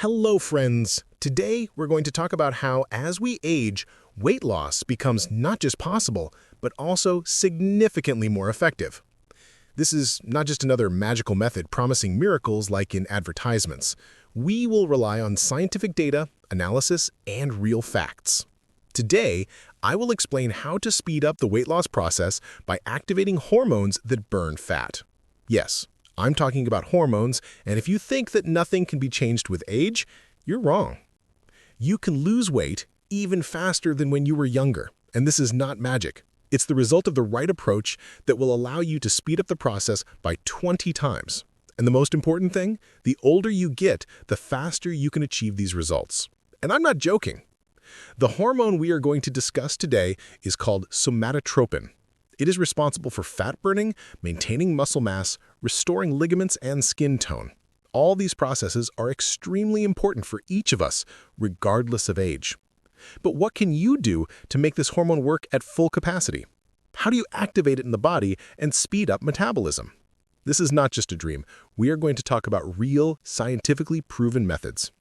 Hello, friends. Today, we're going to talk about how, as we age, weight loss becomes not just possible, but also significantly more effective. This is not just another magical method promising miracles like in advertisements. We will rely on scientific data, analysis, and real facts. Today, I will explain how to speed up the weight loss process by activating hormones that burn fat. Yes, I'm talking about hormones, and if you think that nothing can be changed with age, you're wrong. You can lose weight even faster than when you were younger, and this is not magic. It's the result of the right approach that will allow you to speed up the process by 20 times. And the most important thing, the older you get, the faster you can achieve these results. And I'm not joking. The hormone we are going to discuss today is called somatotropin. It is responsible for fat burning, maintaining muscle mass, restoring ligaments and skin tone. All these processes are extremely important for each of us, regardless of age. But what can you do to make this hormone work at full capacity? How do you activate it in the body and speed up metabolism? This is not just a dream. We are going to talk about real, scientifically proven methods.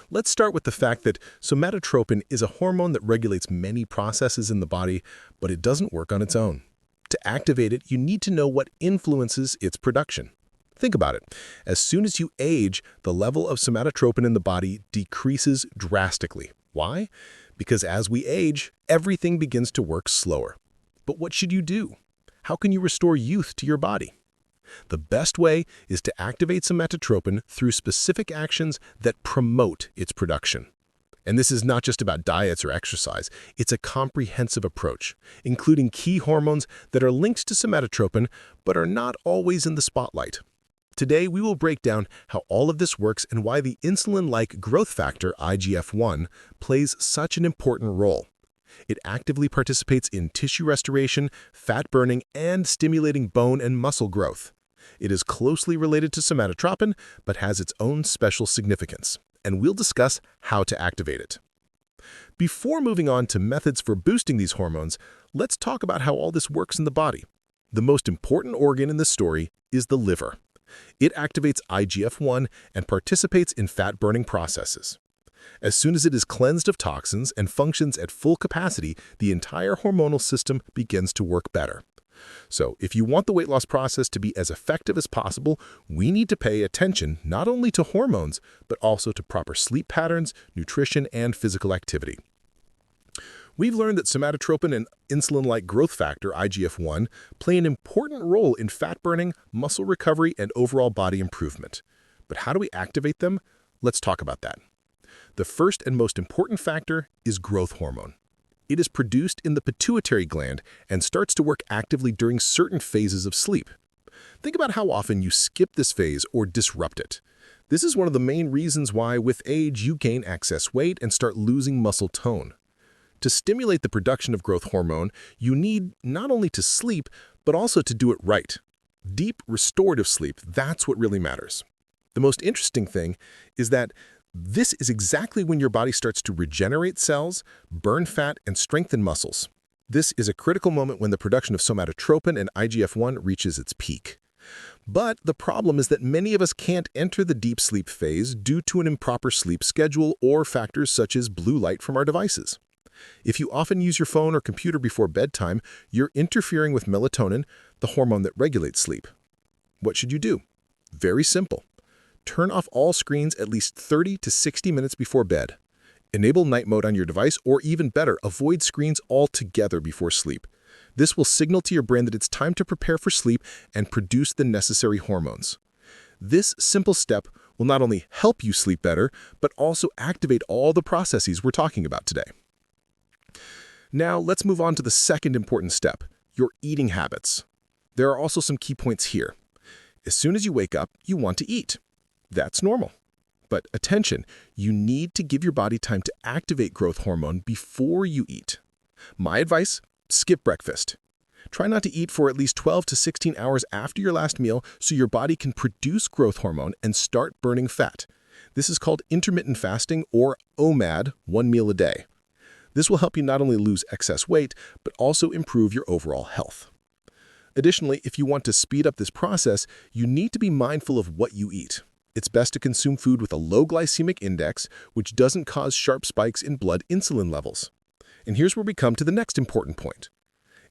Let's start with the fact that somatotropin is a hormone that regulates many processes in the body, but it doesn't work on its own. To activate it, you need to know what influences its production. Think about it. As soon as you age, the level of somatotropin in the body decreases drastically. Why? Because as we age, everything begins to work slower. But what should you do? How can you restore youth to your body? The best way is to activate somatotropin through specific actions that promote its production. And this is not just about diets or exercise. It's a comprehensive approach, including key hormones that are linked to somatotropin but are not always in the spotlight. Today, we will break down how all of this works and why the insulin-like growth factor, IGF-1, plays such an important role. It actively participates in tissue restoration, fat burning, and stimulating bone and muscle growth. It is closely related to somatotropin, but has its own special significance, and we'll discuss how to activate it. Before moving on to methods for boosting these hormones, let's talk about how all this works in the body. The most important organ in this story is the liver. It activates IGF-1 and participates in fat-burning processes. As soon as it is cleansed of toxins and functions at full capacity, the entire hormonal system begins to work better. So, if you want the weight loss process to be as effective as possible, we need to pay attention not only to hormones, but also to proper sleep patterns, nutrition, and physical activity. We've learned that somatotropin and insulin-like growth factor, IGF-1, play an important role in fat burning, muscle recovery, and overall body improvement. But how do we activate them? Let's talk about that. The first and most important factor is growth hormone. It is produced in the pituitary gland and starts to work actively during certain phases of sleep. Think about how often you skip this phase or disrupt it. This is one of the main reasons why, with age, you gain excess weight and start losing muscle tone. To stimulate the production of growth hormone, you need not only to sleep, but also to do it right. Deep, restorative sleep, that's what really matters. The most interesting thing is that this is exactly when your body starts to regenerate cells, burn fat, and strengthen muscles. This is a critical moment when the production of somatotropin and IGF-1 reaches its peak. But the problem is that many of us can't enter the deep sleep phase due to an improper sleep schedule or factors such as blue light from our devices. If you often use your phone or computer before bedtime, you're interfering with melatonin, the hormone that regulates sleep. What should you do? Very simple. Turn off all screens at least 30 to 60 minutes before bed. Enable night mode on your device, or even better, avoid screens altogether before sleep. This will signal to your brain that it's time to prepare for sleep and produce the necessary hormones. This simple step will not only help you sleep better, but also activate all the processes we're talking about today. Now, let's move on to the second important step, your eating habits. There are also some key points here. As soon as you wake up, you want to eat. That's normal. But attention, you need to give your body time to activate growth hormone before you eat. My advice, skip breakfast. Try not to eat for at least 12 to 16 hours after your last meal so your body can produce growth hormone and start burning fat. This is called intermittent fasting, or OMAD, 1 meal a day. This will help you not only lose excess weight, but also improve your overall health. Additionally, if you want to speed up this process, you need to be mindful of what you eat. It's best to consume food with a low glycemic index, which doesn't cause sharp spikes in blood insulin levels. And here's where we come to the next important point.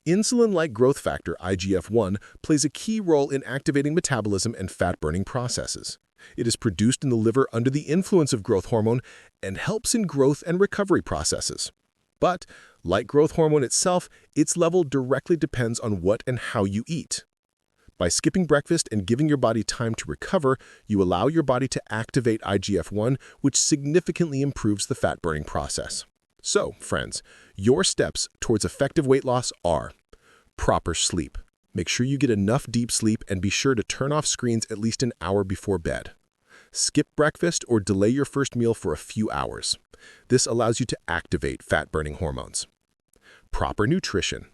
Insulin-like growth factor, IGF-1, plays a key role in activating metabolism and fat-burning processes. It is produced in the liver under the influence of growth hormone and helps in growth and recovery processes. But, like growth hormone itself, its level directly depends on what and how you eat. By skipping breakfast and giving your body time to recover, you allow your body to activate IGF-1, which significantly improves the fat-burning process. So, friends, your steps towards effective weight loss are proper sleep. Make sure you get enough deep sleep and be sure to turn off screens at least an hour before bed. Skip breakfast or delay your first meal for a few hours. This allows you to activate fat-burning hormones. Proper nutrition.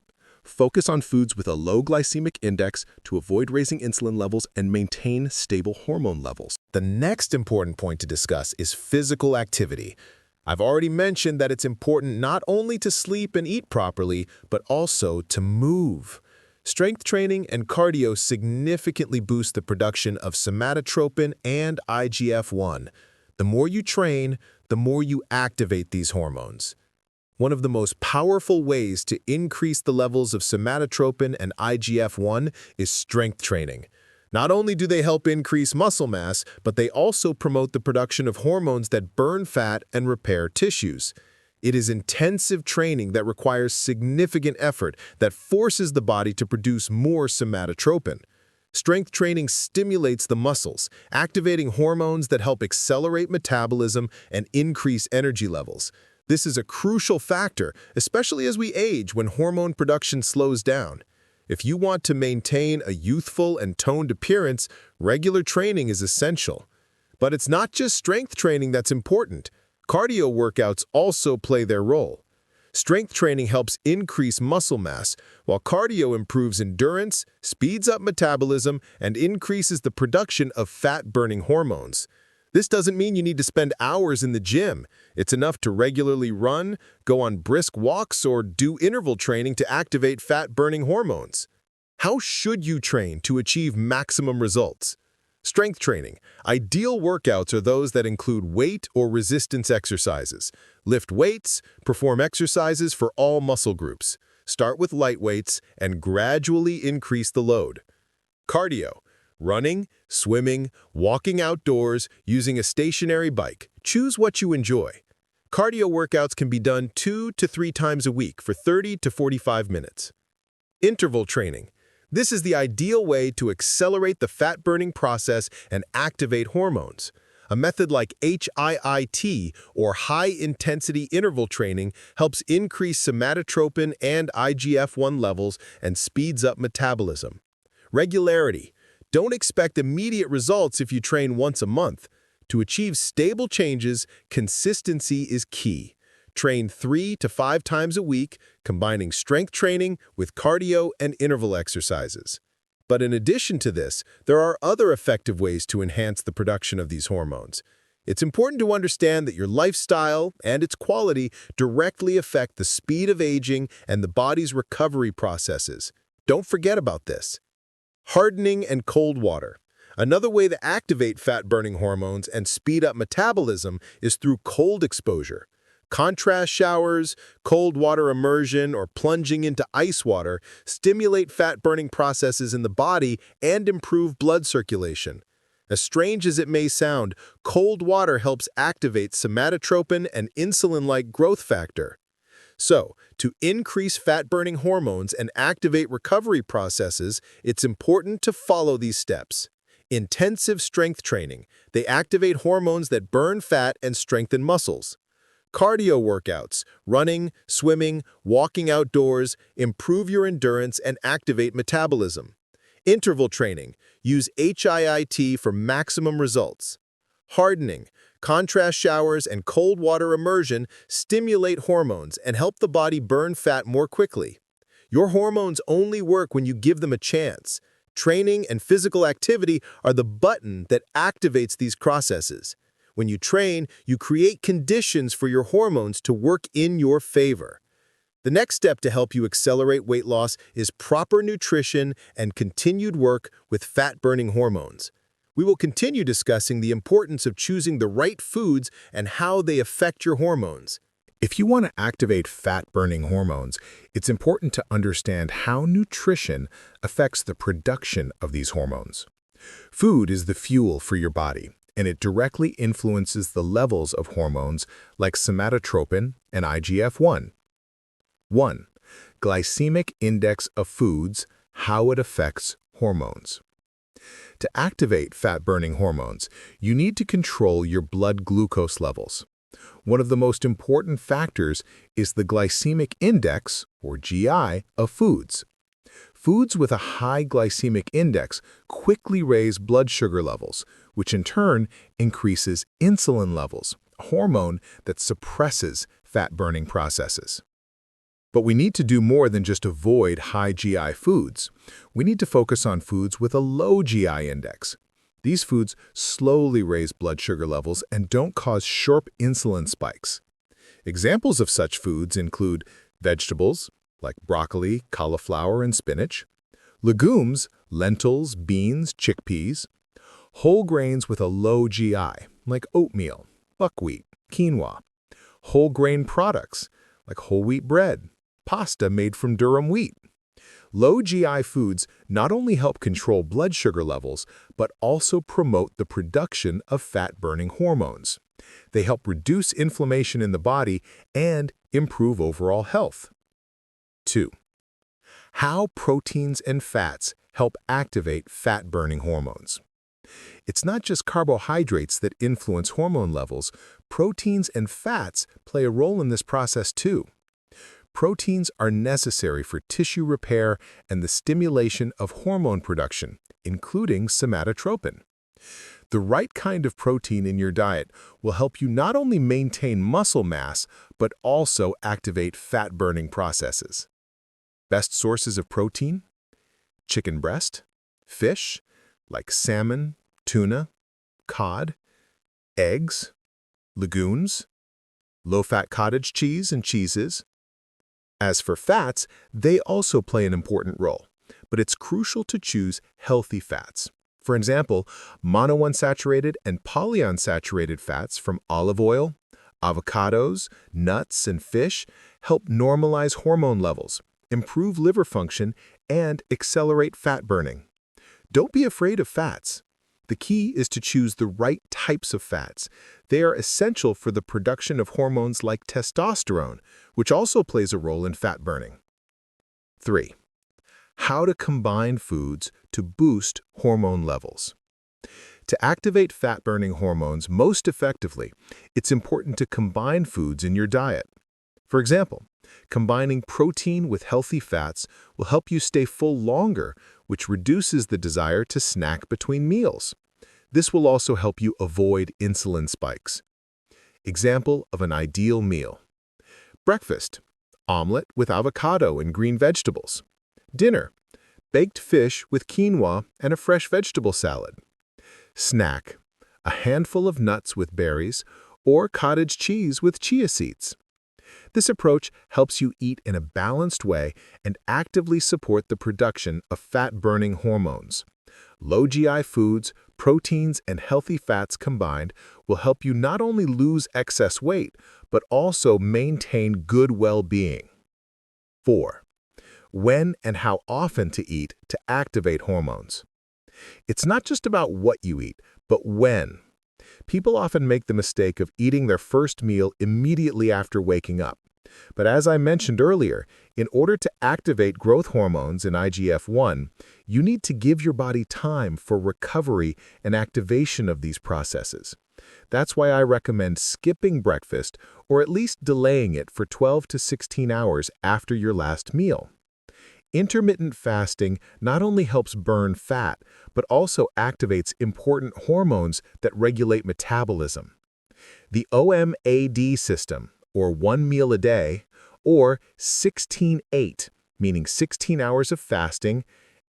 Focus on foods with a low glycemic index to avoid raising insulin levels and maintain stable hormone levels. The next important point to discuss is physical activity. I've already mentioned that it's important not only to sleep and eat properly, but also to move. Strength training and cardio significantly boost the production of somatotropin and IGF-1. The more you train, the more you activate these hormones. One of the most powerful ways to increase the levels of somatotropin and IGF-1 is strength training. Not only do they help increase muscle mass, but they also promote the production of hormones that burn fat and repair tissues. It is intensive training that requires significant effort that forces the body to produce more somatotropin. Strength training stimulates the muscles, activating hormones that help accelerate metabolism and increase energy levels. This is a crucial factor, especially as we age when hormone production slows down. If you want to maintain a youthful and toned appearance, regular training is essential. But it's not just strength training that's important. Cardio workouts also play their role. Strength training helps increase muscle mass, while cardio improves endurance, speeds up metabolism, and increases the production of fat-burning hormones. This doesn't mean you need to spend hours in the gym. It's enough to regularly run, go on brisk walks, or do interval training to activate fat-burning hormones. How should you train to achieve maximum results? Strength training. Ideal workouts are those that include weight or resistance exercises. Lift weights, perform exercises for all muscle groups. Start with light weights and gradually increase the load. Cardio. Running, swimming, walking outdoors, using a stationary bike. Choose what you enjoy. Cardio workouts can be done 2 to 3 times a week for 30 to 45 minutes. Interval training. This is the ideal way to accelerate the fat-burning process and activate hormones. A method like HIIT, or high-intensity interval training, helps increase somatotropin and IGF-1 levels and speeds up metabolism. Regularity. Don't expect immediate results if you train once a month. To achieve stable changes, consistency is key. Train 3 to 5 times a week, combining strength training with cardio and interval exercises. But in addition to this, there are other effective ways to enhance the production of these hormones. It's important to understand that your lifestyle and its quality directly affect the speed of aging and the body's recovery processes. Don't forget about this. Hardening and cold water. Another way to activate fat-burning hormones and speed up metabolism is through cold exposure. Contrast showers, cold water immersion, or plunging into ice water stimulate fat-burning processes in the body and improve blood circulation. As strange as it may sound, cold water helps activate somatotropin and insulin-like growth factor. So, to increase fat-burning hormones and activate recovery processes, it's important to follow these steps. Intensive strength training. They activate hormones that burn fat and strengthen muscles. Cardio workouts, running, swimming, walking outdoors, improve your endurance and activate metabolism. Interval training. Use HIIT for maximum results. Hardening. Contrast showers and cold water immersion stimulate hormones and help the body burn fat more quickly. Your hormones only work when you give them a chance. Training and physical activity are the button that activates these processes. When you train, you create conditions for your hormones to work in your favor. The next step to help you accelerate weight loss is proper nutrition and continued work with fat-burning hormones. We will continue discussing the importance of choosing the right foods and how they affect your hormones. If you want to activate fat-burning hormones, it's important to understand how nutrition affects the production of these hormones. Food is the fuel for your body, and it directly influences the levels of hormones like somatotropin and IGF-1. 1. Glycemic index of foods, how it affects hormones. To activate fat-burning hormones, you need to control your blood glucose levels. One of the most important factors is the glycemic index, or GI, of foods. Foods with a high glycemic index quickly raise blood sugar levels, which in turn increases insulin levels, a hormone that suppresses fat-burning processes. But we need to do more than just avoid high GI foods. We need to focus on foods with a low GI index. These foods slowly raise blood sugar levels and don't cause sharp insulin spikes. Examples of such foods include vegetables, like broccoli, cauliflower, and spinach, legumes, lentils, beans, chickpeas, whole grains with a low GI, like oatmeal, buckwheat, quinoa, whole grain products, like whole wheat bread, pasta made from durum wheat. Low GI foods not only help control blood sugar levels, but also promote the production of fat-burning hormones. They help reduce inflammation in the body and improve overall health. 2. How proteins and fats help activate fat-burning hormones. It's not just carbohydrates that influence hormone levels. Proteins and fats play a role in this process too. Proteins are necessary for tissue repair and the stimulation of hormone production, including somatotropin. The right kind of protein in your diet will help you not only maintain muscle mass, but also activate fat-burning processes. Best sources of protein? Chicken breast, fish, like salmon, tuna, cod, eggs, legumes, low-fat cottage cheese and cheeses. As for fats, they also play an important role, but it's crucial to choose healthy fats. For example, monounsaturated and polyunsaturated fats from olive oil, avocados, nuts, and fish help normalize hormone levels, improve liver function, and accelerate fat burning. Don't be afraid of fats. The key is to choose the right types of fats. They are essential for the production of hormones like testosterone, which also plays a role in fat burning. 3. How to combine foods to boost hormone levels. To activate fat-burning hormones most effectively, it's important to combine foods in your diet. For example, combining protein with healthy fats will help you stay full longer, which reduces the desire to snack between meals. This will also help you avoid insulin spikes. Example of an ideal meal. Breakfast, omelet with avocado and green vegetables. Dinner, baked fish with quinoa and a fresh vegetable salad. Snack, a handful of nuts with berries or cottage cheese with chia seeds. This approach helps you eat in a balanced way and actively support the production of fat-burning hormones. Low GI foods, proteins, and healthy fats combined will help you not only lose excess weight, but also maintain good well-being. 4. When and how often to eat to activate hormones. It's not just about what you eat, but when. People often make the mistake of eating their first meal immediately after waking up. But as I mentioned earlier, in order to activate growth hormones and IGF-1, you need to give your body time for recovery and activation of these processes. That's why I recommend skipping breakfast or at least delaying it for 12 to 16 hours after your last meal. Intermittent fasting not only helps burn fat, but also activates important hormones that regulate metabolism. The OMAD system, or 1 meal a day, or 16-8, meaning 16 hours of fasting,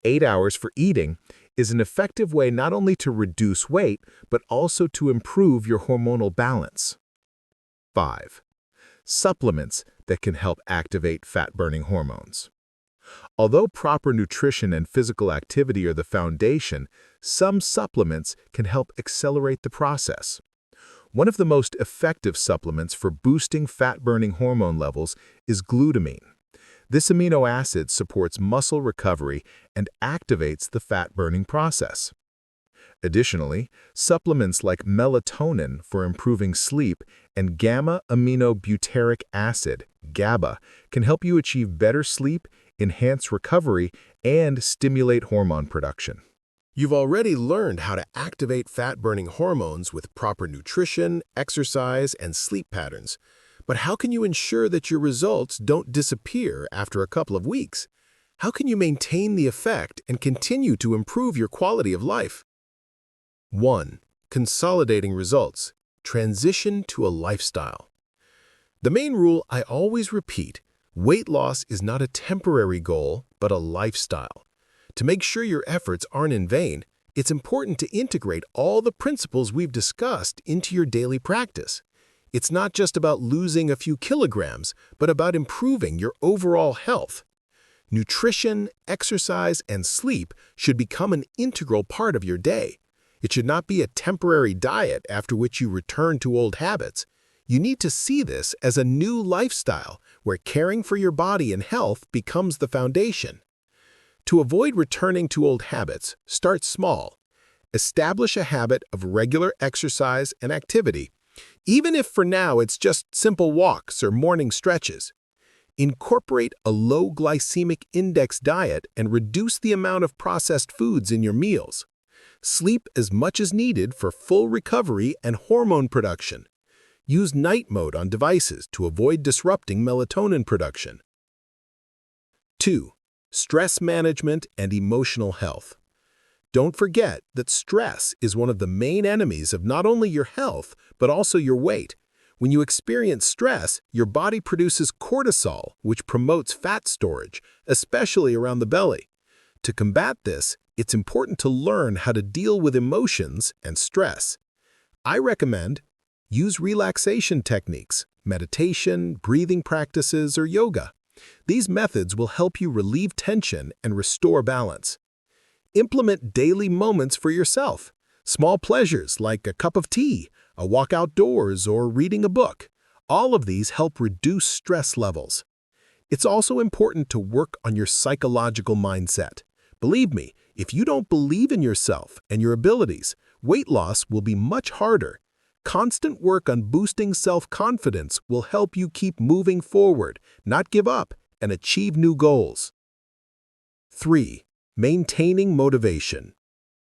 8 hours for eating, is an effective way not only to reduce weight, but also to improve your hormonal balance. 5. Supplements that can help activate fat-burning hormones. Although proper nutrition and physical activity are the foundation, some supplements can help accelerate the process. One of the most effective supplements for boosting fat-burning hormone levels is glutamine. This amino acid supports muscle recovery and activates the fat-burning process. Additionally, supplements like melatonin for improving sleep and gamma-aminobutyric acid, GABA, can help you achieve better sleep, enhance recovery, and stimulate hormone production. You've already learned how to activate fat-burning hormones with proper nutrition, exercise, and sleep patterns. But how can you ensure that your results don't disappear after a couple of weeks? How can you maintain the effect and continue to improve your quality of life? 1. Consolidating results. Transition to a lifestyle. The main rule I always repeat: weight loss is not a temporary goal, but a lifestyle. To make sure your efforts aren't in vain, it's important to integrate all the principles we've discussed into your daily practice. It's not just about losing a few kilograms, but about improving your overall health. Nutrition, exercise, and sleep should become an integral part of your day. It should not be a temporary diet after which you return to old habits. You need to see this as a new lifestyle where caring for your body and health becomes the foundation. To avoid returning to old habits, start small. Establish a habit of regular exercise and activity, even if for now it's just simple walks or morning stretches. Incorporate a low glycemic index diet and reduce the amount of processed foods in your meals. Sleep as much as needed for full recovery and hormone production. Use night mode on devices to avoid disrupting melatonin production. 2. Stress management and emotional health. Don't forget that stress is one of the main enemies of not only your health, but also your weight. When you experience stress, your body produces cortisol, which promotes fat storage, especially around the belly. To combat this, it's important to learn how to deal with emotions and stress. I recommend use relaxation techniques, meditation, breathing practices, or yoga. These methods will help you relieve tension and restore balance. Implement daily moments for yourself. Small pleasures like a cup of tea, a walk outdoors, or reading a book. All of these help reduce stress levels. It's also important to work on your psychological mindset. Believe me, if you don't believe in yourself and your abilities, weight loss will be much harder. Constant work on boosting self-confidence will help you keep moving forward, not give up, and achieve new goals. 3. Maintaining motivation.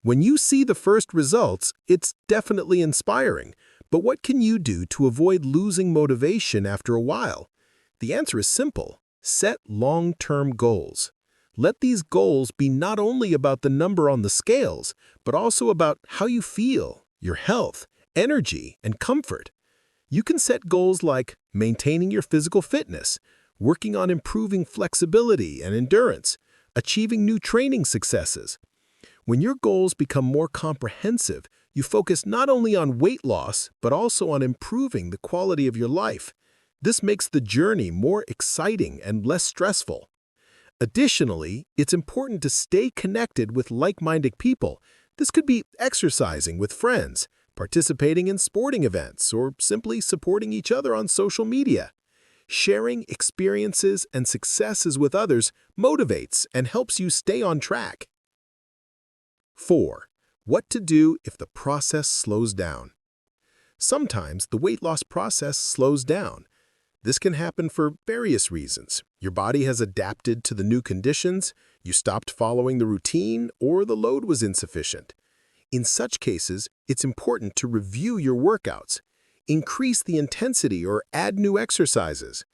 When you see the first results, it's definitely inspiring, but what can you do to avoid losing motivation after a while? The answer is simple: set long-term goals. Let these goals be not only about the number on the scales, but also about how you feel, your health, energy, and comfort. You can set goals like maintaining your physical fitness, working on improving flexibility and endurance, achieving new training successes. When your goals become more comprehensive, you focus not only on weight loss, but also on improving the quality of your life. This makes the journey more exciting and less stressful. Additionally, it's important to stay connected with like-minded people. This could be exercising with friends, participating in sporting events, or simply supporting each other on social media. Sharing experiences and successes with others motivates and helps you stay on track. 4. What to do if the process slows down. Sometimes the weight loss process slows down. This can happen for various reasons. Your body has adapted to the new conditions, you stopped following the routine, or the load was insufficient. In such cases, it's important to review your workouts, increase the intensity or add new exercises.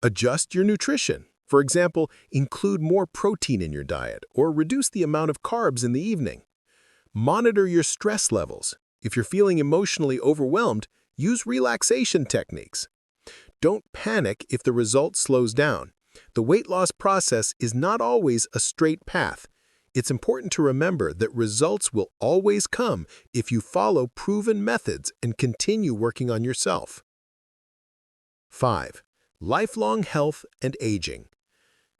Adjust your nutrition. For example, include more protein in your diet or reduce the amount of carbs in the evening. Monitor your stress levels. If you're feeling emotionally overwhelmed, use relaxation techniques. Don't panic if the result slows down. The weight loss process is not always a straight path. It's important to remember that results will always come if you follow proven methods and continue working on yourself. 5. Lifelong health and aging.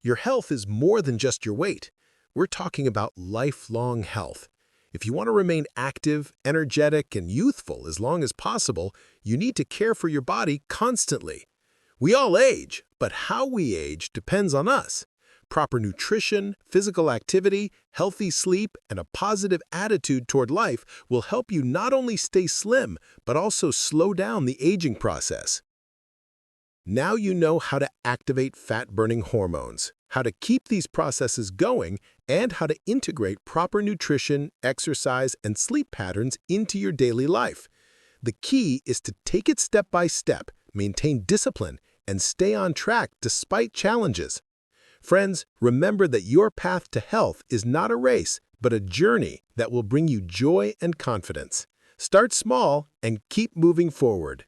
Your health is more than just your weight. We're talking about lifelong health. If you want to remain active, energetic, and youthful as long as possible, you need to care for your body constantly. We all age, but how we age depends on us. Proper nutrition, physical activity, healthy sleep, and a positive attitude toward life will help you not only stay slim, but also slow down the aging process. Now you know how to activate fat-burning hormones, how to keep these processes going, and how to integrate proper nutrition, exercise, and sleep patterns into your daily life. The key is to take it step by step, maintain discipline, and stay on track despite challenges. Friends, remember that your path to health is not a race, but a journey that will bring you joy and confidence. Start small and keep moving forward.